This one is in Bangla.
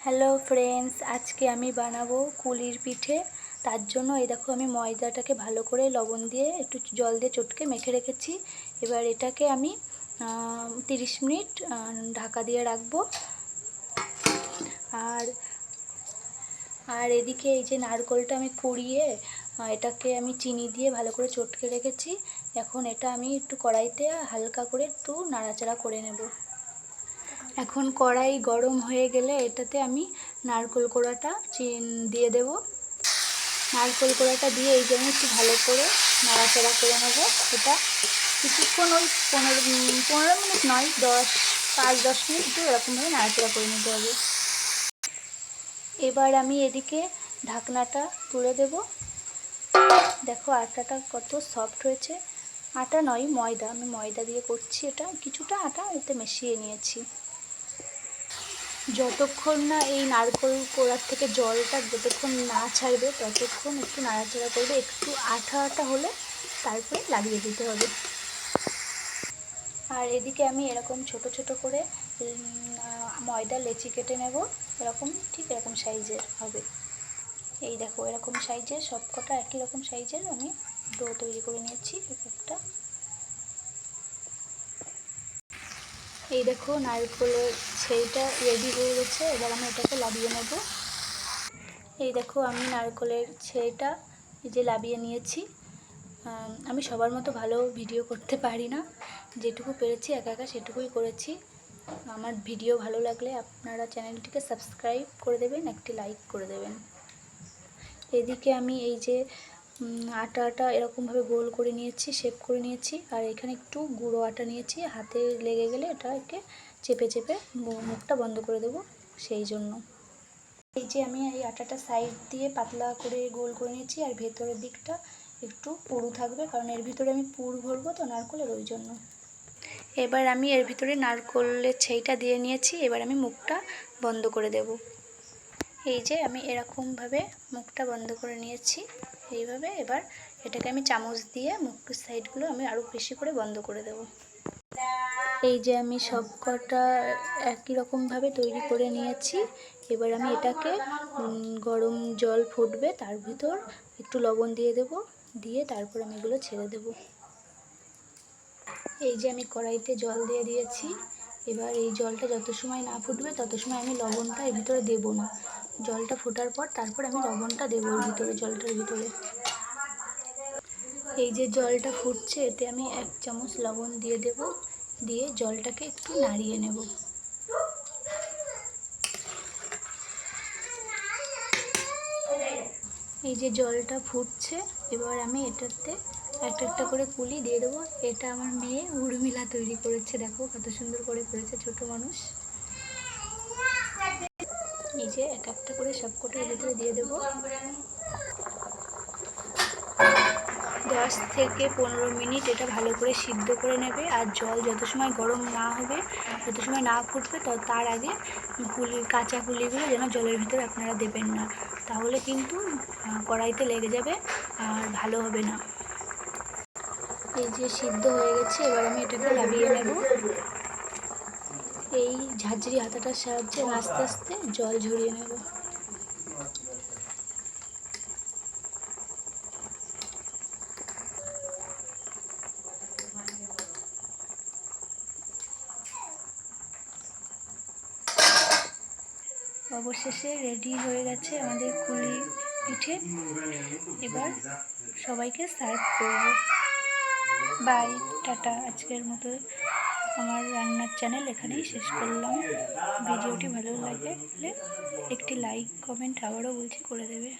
হ্যালো ফ্রেন্ডস, আজকে আমি বানাবো কুলির পিঠে। তার জন্য এই দেখো আমি ময়দাটাকে ভালো করে লবণ দিয়ে একটু জল দিয়ে চটকে মেখে রেখেছি। এবার এটাকে আমি 30 মিনিট ঢাকা দিয়ে রাখবো। আর আর এদিকে এই যে নারকেলটা আমি কুড়িয়ে এটাকে আমি চিনি দিয়ে ভালো করে চটকে রেখেছি। এখন এটা আমি একটু কড়াইতে হালকা করে একটু নাড়াচাড়া করে নেব। এখন কড়াই গরম হয়ে গেলে এটাতে আমি নারকেল কোড়াটা দিয়ে দেব। নারকেল কোড়াটা দিয়ে এই জন্য একটু ভালো করে নাড়াচাড়া করে নেব। এটা কিছুক্ষণ ওই 15 মিনিট নয়, 5-10 মিনিট একটু এরকমভাবে নাড়াচাড়া করে নিতে হবে। এবার আমি এদিকে ঢাকনাটা তুলে দেব। দেখো আটাটা কত সফট হয়েছে। আটা নয়, ময়দা, আমি ময়দা দিয়ে করছি। এটা কিছুটা আটা এতে মিশিয়ে নিয়েছি। যতক্ষণ না এই নারকেল কোড়ার থেকে জলটা যতক্ষণ না ছাড়বে ততক্ষণ একটু নাড়াচাড়া করবে। একটু আঠা আঠা হলে তারপরে লাগিয়ে দিতে হবে। আর এদিকে আমি এরকম ছোট ছোট করে ময়দা লেচি কেটে নেব। এরকম ঠিক এরকম সাইজের হবে। এই দেখো এরকম সাইজের সবকটা একই রকম সাইজের আমি ডো তৈরি করে নিয়েছি একটা। এই দেখো নারকেলের ছেইটা রেডি হয়ে গেছে। এবার আমি এটাকে লাবিয়ে নেব। এই দেখো আমি নারকেলের ছেইটা এই যে লাবিয়ে নিয়েছি। আমি সবার মতো ভালো ভিডিও করতে পারি না, যেটুকু পেরেছি একা একা সেটুকুই করেছি। আমার ভিডিও ভালো লাগলে আপনারা চ্যানেলটিকে সাবস্ক্রাইব করে দেবেন, একটি লাইক করে দেবেন। এদিকে আমি এই যে আটা এরকমভাবে গোল করে নিয়েছি, শেপ করে নিয়েছি। আর এখানে একটু গুঁড়ো আটা নিয়েছি, হাতে লেগে গেলে এটাকে চেপে চেপে মুখটা বন্ধ করে দেব সেই জন্য। এই যে আমি এই আটাটা সাইড দিয়ে পাতলা করে গোল করে নিয়েছি। আর ভেতরের দিকটা একটু পুরু থাকবে, কারণ এর ভিতরে আমি পুর ভরবো তো নারকেলের, ওই জন্য। এবার আমি এর ভিতরে নারকেলের ছেইটা দিয়ে নিয়েছি। এবার আমি মুখটা বন্ধ করে দেব। এই যে আমি এরকমভাবে মুখটা বন্ধ করে নিয়েছি। এইভাবে এবার এটাকে আমি চামচ দিয়ে মুখের সাইডগুলো আমি আরও বেশি করে বন্ধ করে দেব। এই যে আমি সব কটা একই রকমভাবে তৈরি করে নিয়েছি। এবার আমি এটাকে গরম জল ফুটবে, তার ভিতর একটু লবণ দিয়ে দেব, দিয়ে তারপর আমি এগুলো ছেড়ে দেব। এই যে আমি কড়াইতে জল দিয়ে দিয়েছি। এবার এই জলটা যত সময় না ফুটবে তত সময় আমি লবণটা এর ভিতরে দেবো না। জলটা ফোটার পর তারপর আমি লবণটা দেবো এর ভিতরে, জলটার ভিতরে। এই যে জলটা ফুটছে, এতে আমি 1 চামচ লবণ দিয়ে দেব, দিয়ে জলটাকে একটু নাড়িয়ে নেব। এই যে জলটা ফুটছে, এবার আমি এটাতে একটা একটা করে কুলি দিয়ে দেবো। এটা আমার মেয়ে উর্মিলা তৈরি করেছে, দেখো কত সুন্দর করে করেছে, ছোট মানুষ। এই যে এক একটা করে সবকটার ভিতরে দিয়ে দেবো। 10 থেকে 15 মিনিট এটা ভালো করে সিদ্ধ করে নেবে। আর জল যত সময় গরম না হবে, যত সময় না ফুটবে তার আগে কাঁচা কুলিগুলো যেন জলের ভিতরে আপনারা দেবেন না, তাহলে কিন্তু কড়াইতে লেগে যাবে আর ভালো হবে না। এই যে সিদ্ধ হয়ে গেছে, এবার আমি এটাকে লাবিয়ে নেব। এই ঝাঁঝরি হাতাটার সাহায্যে আস্তে আস্তে জল ঝরিয়ে নেব। অবশেষে রেডি হয়ে গেছে আমাদের কুলি পিঠে। এবার সবাইকে সার্ভ করব। Bye, tata. আজকের মতো আমার রান্নার চ্যানেল এখানেই শেষ করলাম। ভিডিওটি ভালো লাগলে একটি লাইক কমেন্ট আবারও বলছি করে দেবে।